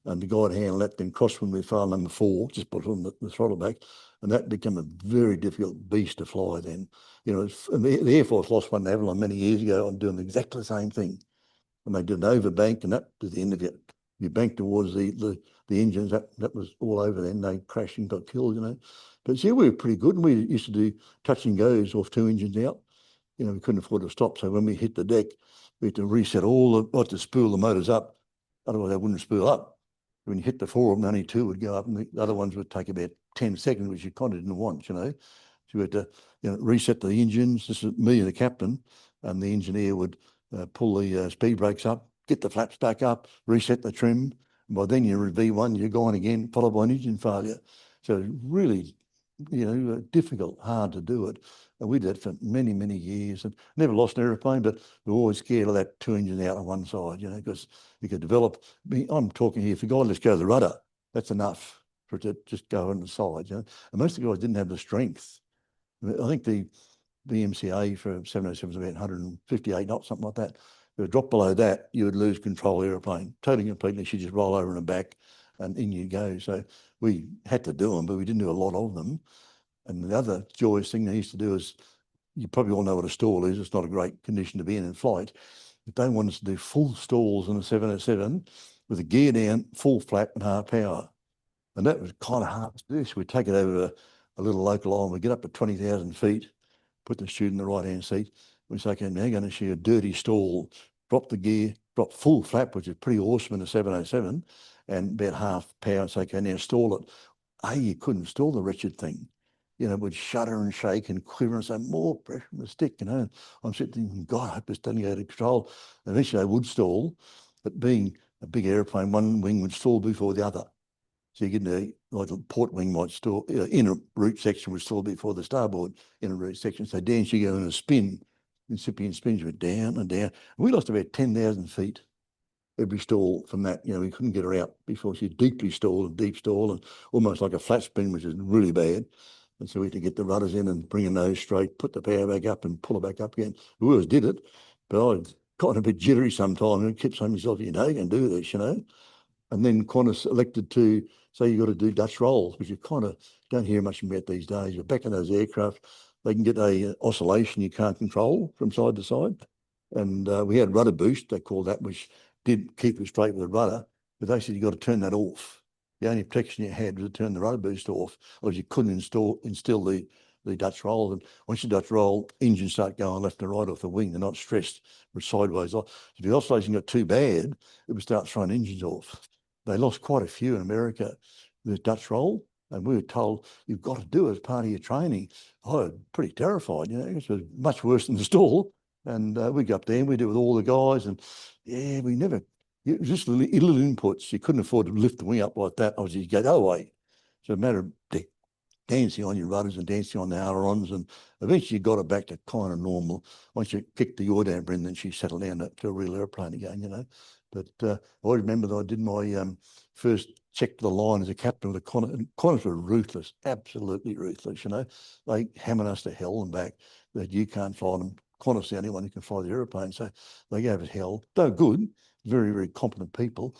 and the guy would handle that, then crosswind with fail number 4, just put on the throttle back. And that became a very difficult beast to fly then. You know, the Air Force lost one to Avalon many years ago on doing exactly the same thing. And they did an overbank, and that was the end of it. You banked towards the engines, that was all over then. They crashed and got killed, you know. But yeah, we were pretty good. And we used to do touch and goes off 2 engines out. You know, we couldn't afford to stop. So when we hit the deck, we had to reset to spool the motors up. Otherwise, they wouldn't spool up. When you hit the 4 of them, only 2 would go up, and the other ones would take about 10 seconds, which you kind of didn't want, you know. So we had to, you know, reset the engines. This is me and the captain, and the engineer would pull the speed brakes up, get the flaps back up, reset the trim. And by then you're at V1, you're gone again, followed by an engine failure. So really, you know, difficult, hard to do it. And we did it for many, many years and never lost an aeroplane, but we were always scared of that 2 engines out on one side, you know, because you could develop. I'm talking here, if the guy lets go of the rudder, that's enough for it to just go on the side, you know. And most of the guys didn't have the strength. I think the MCA for 707 was about 158 knots, something like that. If it dropped below that, you would lose control of the aeroplane. Totally completely, she'd just roll over and back and in you go. So we had to do them, but we didn't do a lot of them. And the other joyous thing they used to do is, you probably all know what a stall is. It's not a great condition to be in flight. But they wanted us to do full stalls in a 707 with a gear down, full flap and half power. And that was kind of hard to do. So we'd take it over a little local island. We'd get up to 20,000 feet, put the student in the right-hand seat. We say, okay, now you're going to shoot a dirty stall, drop the gear, drop full flap, which is pretty awesome in a 707, and about half power, and say, okay, now stall it. You couldn't stall the wretched thing. You know, it would shudder and shake and quiver and say, more pressure on the stick, you know. And I'm sitting thinking, God, I hope this doesn't go out of control. And eventually they would stall, but being a big airplane, one wing would stall before the other. So you get into, like the port wing might stall, inner root section would stall before the starboard inner root section. So down she go in a spin, incipient spins went down and down. We lost about 10,000 feet every stall from that. You know, we couldn't get her out before she deeply stalled, and deep stall, and almost like a flat spin, which is really bad. And so we had to get the rudders in and bring a nose straight, put the power back up and pull it back up again. We always did it, but I got a bit jittery sometimes and kept saying to myself, you know, you can do this, you know. And then Qantas elected to say you've got to do Dutch rolls, which you kind of don't hear much about these days. But back in those aircraft, they can get a oscillation you can't control from side to side. And we had rudder boost, they call that, which did keep it straight with the rudder. But they said you got to turn that off. The only protection you had was to turn the rudder boost off, or you couldn't instill the Dutch roll. And once you Dutch roll, engines start going left and right off the wing. They're not stressed, but sideways. If the oscillation got too bad, it would start throwing engines off. They lost quite a few in America, the Dutch roll, and we were told you've got to do it as part of your training. I was pretty terrified, you know, it was much worse than the stall. And we go up there and we do it with all the guys, and yeah, we never, it was just little inputs. You couldn't afford to lift the wing up like that. I was just go away. So a matter of dancing on your rudders and dancing on the ailerons, and eventually you got it back to kind of normal. Once you kicked the yaw down, then she settled down to a real airplane again, you know. But I remember that I did my first check to the line as a captain with a Qantas, and Qantas were ruthless, absolutely ruthless, you know. They hammered us to hell and back that you can't fly them. Qantas is the only one who can fly the airplane, so they gave us hell. They were good, very, very competent people.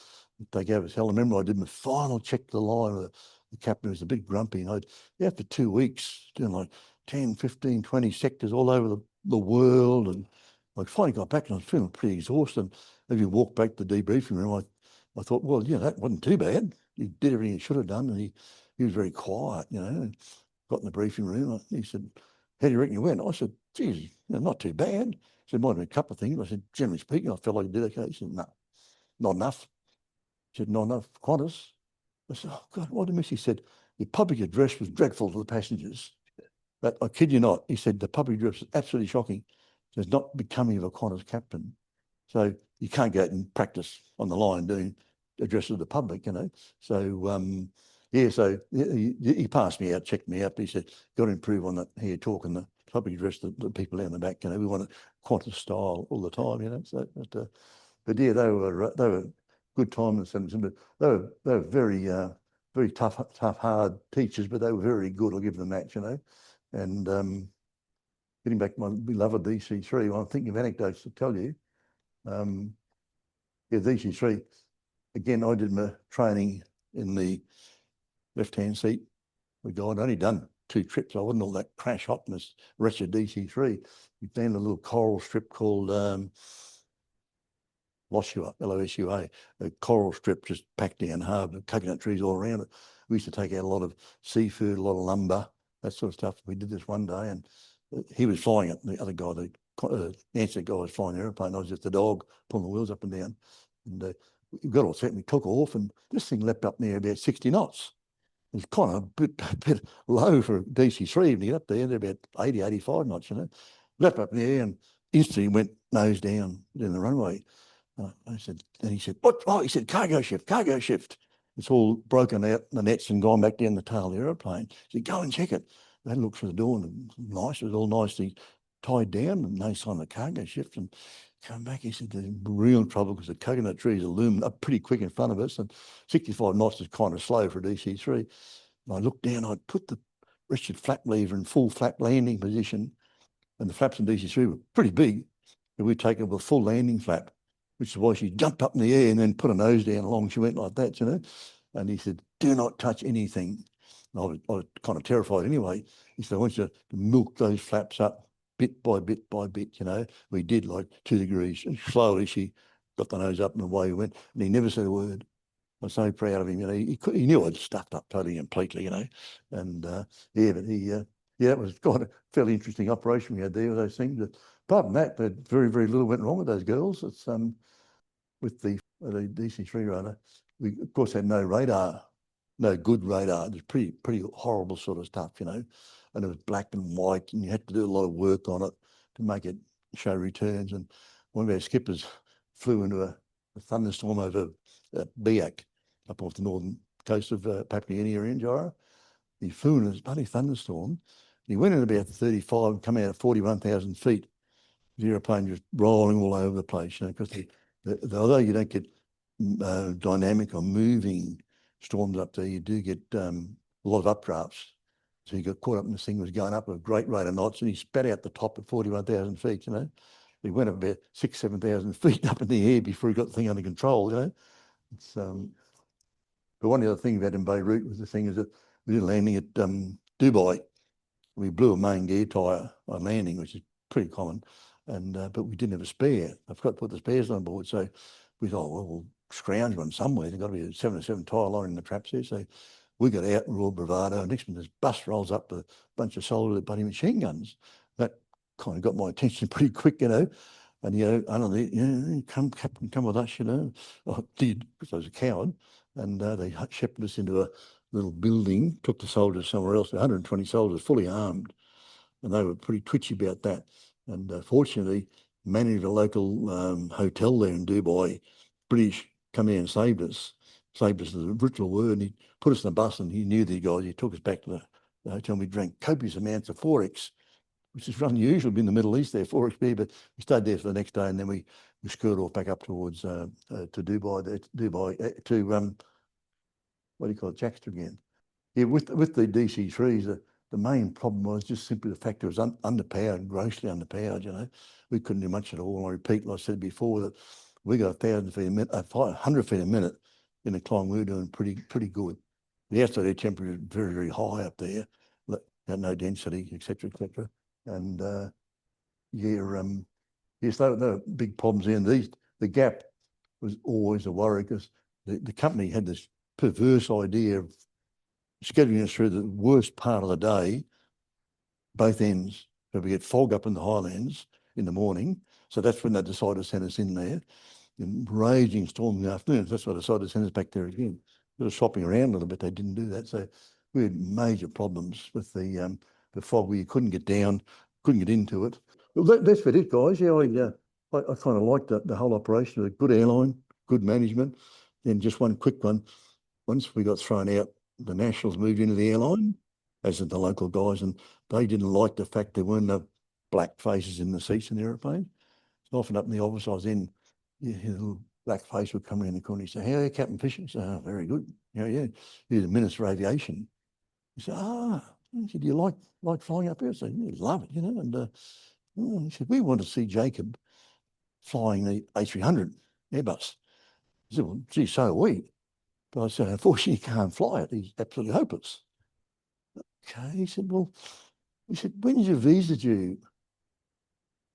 They gave us hell. I remember I did my final check to the line with the captain was a bit grumpy, and after 2 weeks doing like 10, 15, 20 sectors all over the world, and I finally got back and I was feeling pretty exhausted. As you walk back to the debriefing room, I thought, well, yeah, that wasn't too bad. He did everything he should have done, and he was very quiet, you know. And got in the briefing room. He said, how do you reckon you went? I said, geez, you know, not too bad. He said, might have been a couple of things. I said, generally speaking, I felt like I did okay. He said, no, not enough. He said, not enough Qantas. I said, oh God, what did I miss? He said, your public address was dreadful to the passengers. But I kid you not, he said, the public address was absolutely shocking. It's not becoming of a Qantas captain. So you can't go out and practice on the line doing addresses to the public, you know. So, yeah, so he passed me out, checked me up. He said, got to improve on that here talk and the public address to the people out in the back, you know. We want it Qantas style all the time, you know. So, but yeah, they were good times, but they were very tough, hard teachers, but they were very good. I'll give them that, you know. And getting back to my beloved DC3, well, I'm thinking of anecdotes to tell you. Yeah, DC3, again, I did my training in the left-hand seat. I'd only done 2 trips. I wasn't all that crash hot in this wretched DC3. We found a little coral strip called Losua, Losua, a coral strip just packed down hard with coconut trees all around it. We used to take out a lot of seafood, a lot of lumber, that sort of stuff. We did this one day, and he was flying it. The other guy, the Nancy guy, was flying the airplane. I was just the dog pulling the wheels up and down. And we got all set and we took off, and this thing leapt up there about 60 knots. It's kind of a bit low for DC3 when you get up there. They're about 80, 85 knots, you know. Leapt up in the air and instantly went nose down in the runway. I said, and he said, what? Oh, he said, cargo shift. It's all broken out, the nets, and gone back down the tail of the aeroplane. He said, go and check it. I had a look through the door, and it was all nicely tied down, and no sign of cargo shift. And come back, he said, there's real trouble because the coconut trees are looming up pretty quick in front of us, and 65 knots is kind of slow for a DC3. And I looked down, I'd put the wretched flap lever in full flap landing position, and the flaps in DC3 were pretty big, and we'd taken a full landing flap, which is why she jumped up in the air and then put her nose down along. She went like that, you know. And he said, do not touch anything. And I was kind of terrified anyway. He said, I want you to milk those flaps up bit by bit, you know. We did like 2 degrees. And slowly she got the nose up and away we went. And he never said a word. I'm so proud of him. You know, he knew I'd stuffed up totally and completely, you know. And yeah, but it was quite a fairly interesting operation we had there with those things. But apart from that, very, very little went wrong with those girls. It's with the DC3 radar, we of course had no radar, no good radar. It was pretty horrible sort of stuff, you know, and it was black and white, and you had to do a lot of work on it to make it show returns. And one of our skippers flew into a thunderstorm over Biak, up off the northern coast of Papua New Guinea in Jara. He flew in a bloody thunderstorm. And he went in about 35 and come out at 41,000 feet. The aeroplane just rolling all over the place, you know, because although you don't get dynamic or moving storms up there, you do get a lot of updrafts. So he got caught up in this thing, was going up at a great rate of knots, and he spat out the top at 41,000 feet, you know. He went up about 6,000, 7,000 feet up in the air before he got the thing under control, you know. It's, but one of the other things about in Beirut was the thing is that we did a landing at Dubai. We blew a main gear tyre on landing, which is pretty common. And but we didn't have a spare. I forgot to put the spares on board. So we thought, well, we'll scrounge one somewhere. There's got to be a 707 tyre line in the traps there. So we got out in raw bravado. And next minute, this bus rolls up with a bunch of soldiers with bloody machine guns. That kind of got my attention pretty quick, you know. And, you know, I don't know, you know, come, Captain, come with us, you know. I did, because I was a coward. And they shepherded us into a little building, took the soldiers somewhere else, 120 soldiers fully armed. And they were pretty twitchy about that. And fortunately, managed a local hotel there in Dubai, British, come in and saved us. Saved us is a brutal word. And he put us in the bus, and he knew the guys. He took us back to the hotel. And we drank copious amounts of Forex, which is unusual in the Middle East there, Forex beer. But we stayed there for the next day, and then we scurried off back up towards to Dubai, to what do you call it, Jackster again. Yeah, with the DC3s, the main problem was just simply the fact it was underpowered, grossly underpowered, you know. We couldn't do much at all. And I repeat, like I said before, that we got 1,000 feet a minute, 500 feet a minute in the climb. We were doing pretty good. The outside air temperature is very, very high up there, had no density, etc., etc. And yes, there were big problems there. And the gap was always a worry because the company had this perverse idea of scheduling us through the worst part of the day, both ends. So we get fog up in the highlands in the morning. So that's when they decided to send us in there. In raging storm in the afternoon. That's why they decided to send us back there again. were swapping around a little bit. They didn't do that. So we had major problems with the fog where you couldn't get down, couldn't get into it. Well, that's about it, guys. Yeah, I kind of liked the whole operation. A good airline, good management. Then just one quick one. Once we got thrown out, the Nationals moved into the airline, as did the local guys, and they didn't like the fact there weren't no black faces in the seats in the aeroplane. So often up in the office I was in, a little black face would come around the corner. He said, "How are you, Captain Fisher?" I said, "Oh, very good." Yeah. He's the Minister of Aviation. He said, he said, "Do you like flying up here?" I said, "Yeah, love it, And he said, "We want to see Jacob flying the A300 Airbus." I said, "Well, gee, so are we." But I said, "Unfortunately, he can't fly it. He's absolutely hopeless." Okay. He said, "When's your visa due?"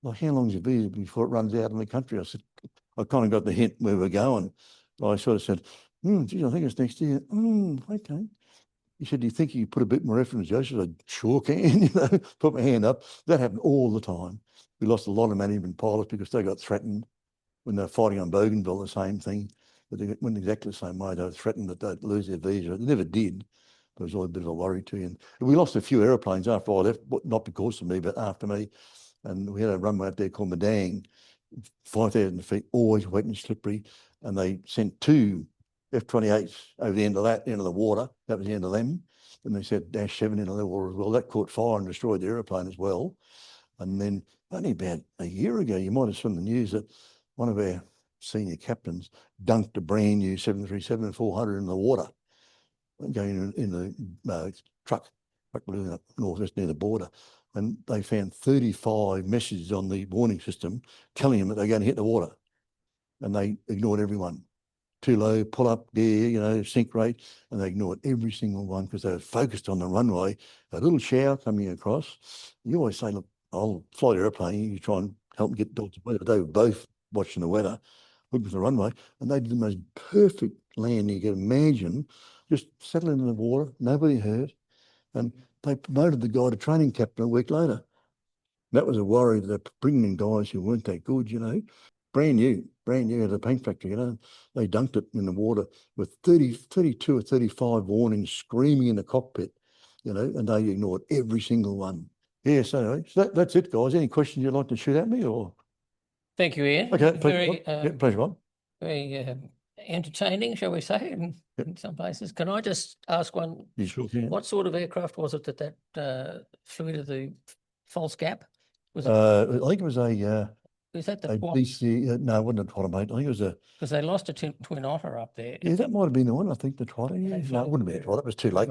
Like, "How long's your visa before it runs out in the country?" I said, I kind of got the hint where we're going. I sort of said, "Geez, I think it's next year." Okay. He said, "Do you think you put a bit more effort into Joseph?" I said, "Sure can," put my hand up. That happened all the time. We lost a lot of management pilots because they got threatened when they were fighting on Bougainville, the same thing. But they went exactly the same way. They were threatened that they'd lose their visa. They never did. But it was always a bit of a worry to you. And we lost a few aeroplanes after I left, not because of me, but after me. And we had a runway up there called Madang, 5,000 feet, always wet and slippery. And they sent 2 F-28s over the end of that, into the water. That was the end of them. And they said Dash 7 into the water as well. That caught fire and destroyed the aeroplane as well. And then only about a year ago, you might have seen the news that one of our senior captains dunked a brand new 737-400 in the water, going in the truck northwest near the border. And they found 35 messages on the warning system telling them that they're going to hit the water. And they ignored everyone. Too low, pull up, gear, sink rate. And they ignored every single one because they were focused on the runway. A little shower coming across. You always say, "Look, I'll fly the airplane." You try and help them get towards the weather. They were both watching the weather, looking for the runway. And they did the most perfect landing you can imagine. Just settling in the water, nobody hurt. And they promoted the guy to training captain a week later. That was a worry that they're bringing in guys who weren't that good, brand new at the paint factory, They dunked it in the water with 32 or 35 warnings screaming in the cockpit, and they ignored every single one. Yeah, so that's it, guys. Any questions you'd like to shoot at me or? Thank you, Ian. Okay, Very, pleasure, Bob. very entertaining, shall we say, in some places. Can I just ask one? You sure can. What sort of aircraft was it that flew into the false gap? Was it? I think it was a Is that the DC? No, it wasn't a Trotter, mate. I think it was a. Because they lost a twin otter up there. Yeah, that might have been the one. I think the Trotter. Yeah. No, it wouldn't have been a Trotter. It was too late.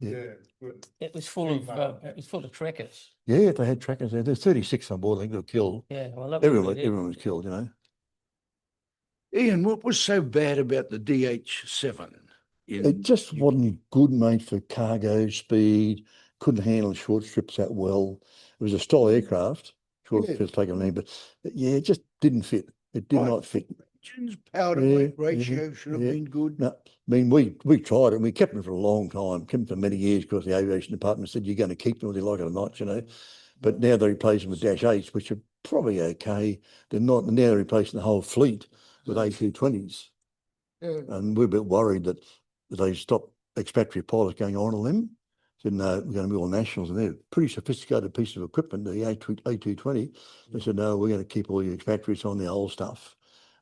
It was full of trekkers. Yeah, they had trackers there. There's 36 on board. I think they were killed. Yeah, well, everyone was killed. Ian, what was so bad about the DH7? It just wasn't good, mate, for cargo speed. Couldn't handle short strips that well. It was a style aircraft. Short strips taken name, but yeah, it just didn't fit. It did not fit. Engine's power to weight ratio should have been good. No, I mean, we tried it and we kept them for a long time, kept them for many years because the aviation department said you're going to keep them whether you like it or not, But now they're replacing with Dash 8s, which are probably okay. They're not. Now they're replacing the whole fleet with A220s. Yeah. And we're a bit worried that they stop expatriate pilots going on to them. Said, "No, we're going to be all nationals." And they're a pretty sophisticated piece of equipment, the A220. They said, "No, we're going to keep all your expatriates on the old stuff."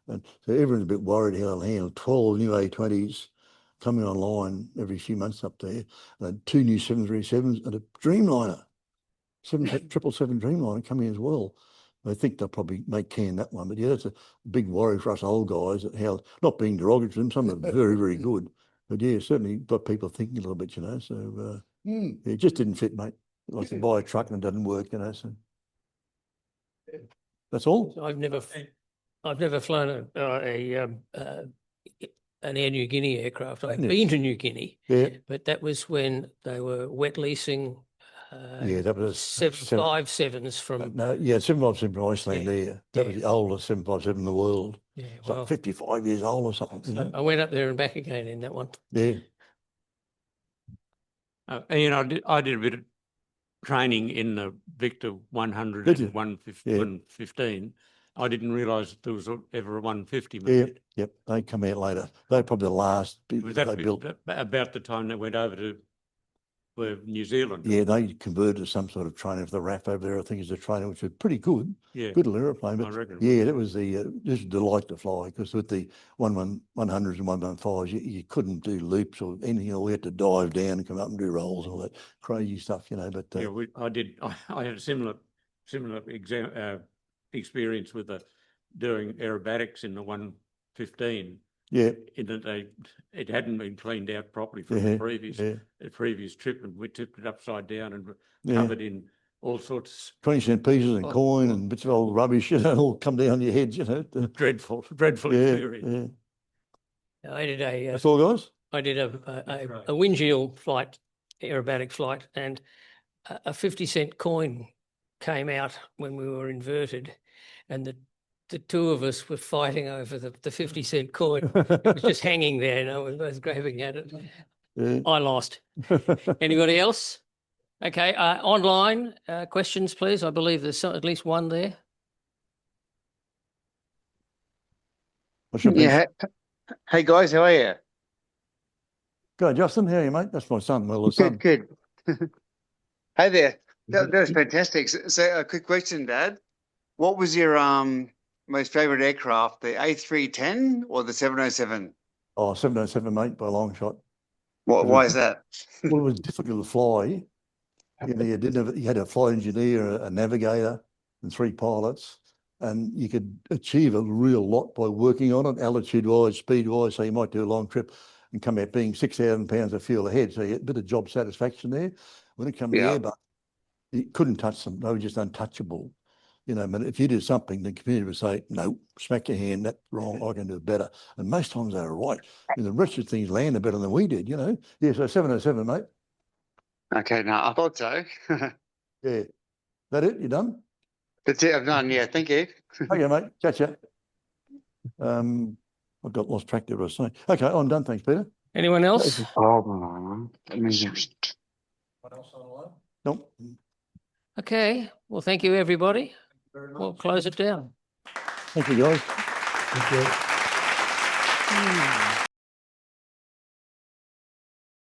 And so everyone's a bit worried how they'll handle 12 new A20s coming online every few months up there, and 2 new 737s and a Dreamliner, 777 Dreamliner coming as well. I think they'll probably make can that one. But yeah, that's a big worry for us old guys, that how, not being derogatory to them, some are very, very good. But yeah, certainly got people thinking a little bit, So it just didn't fit, mate. Like you buy a truck and it doesn't work, So that's all. I've never flown an Air New Guinea aircraft. I've been to New Guinea, but that was when they were wet leasing. That was 757s from. 757 from Iceland. That was the oldest 757 in the world. Yeah, it's like 55 years old or something. I went up there and back again in that one. Yeah. Ian, I did a bit of training in the Victor 100 and 115. I didn't realise that there was ever a 150 Yep, made. yep, they come out later. They're probably the last Was they that built. about the time they went over to New Zealand? Yeah, they converted to some sort of trainer for the RAF over there, I think is a trainer, which was pretty good. Yeah. Good little aeroplane. I But reckon it yeah, that was just a delight to fly, because with the 100s and 115s, you couldn't do loops or anything. We had to dive down and come up and do rolls and all that crazy stuff, you know. But Yeah, I had a similar experience with doing aerobatics in the 115. yeah, In that it hadn't been cleaned out properly from yeah, the previous trip, and we tipped it upside down and yeah. covered in all sorts 20-cent pieces and Oh, coin oh. and bits of old rubbish, you know, all come down your head, you know. of dreadful Yeah, experience. yeah. I did That's all, guys. I did a windshield flight, aerobatic flight, and a 50-cent coin came out when we were inverted, and the two of us were fighting over the 50-cent coin. It was just hanging there, and we were both grabbing at it. Yeah. I lost. Anybody else? Okay, online questions, please. I believe there's at least one there. What's your Yeah. Hey guys, how are you? Go, Justin. How are you, mate? That's my son. My little son. Good. Hey there. That was fantastic. So a quick question, Dad. What was your most favorite aircraft, the A310 or the 707? Oh, 707, mate, by a long shot. Why is that? Well, it was difficult to fly. You know, you had a flight engineer, a navigator, and 3 pilots, and you could achieve a real lot by working on it, altitude-wise, speed-wise. So you might do a long trip and come out being 6,000 pounds of fuel ahead. So you get a bit of job satisfaction there. When it comes to Airbus, you couldn't touch them. They were just untouchable. You know, but if you did something, the computer would say, no, smack your hand, that's wrong, I can do it better. And most times they were right. And the rest of things landed better than we did, you know. Yeah, so 707, mate. Okay, no, I thought so. Yeah. That it? You done? That's it, I'm done. Yeah, thank you. Okay, mate. Catch ya. I've got lost track there, I was saying. Okay, I'm done. Thanks, Peter. Anyone else? Oh, amazing. What else online? Nope. Okay. Well, thank you, everybody. We'll close it down. Thank you, guys. Thank you.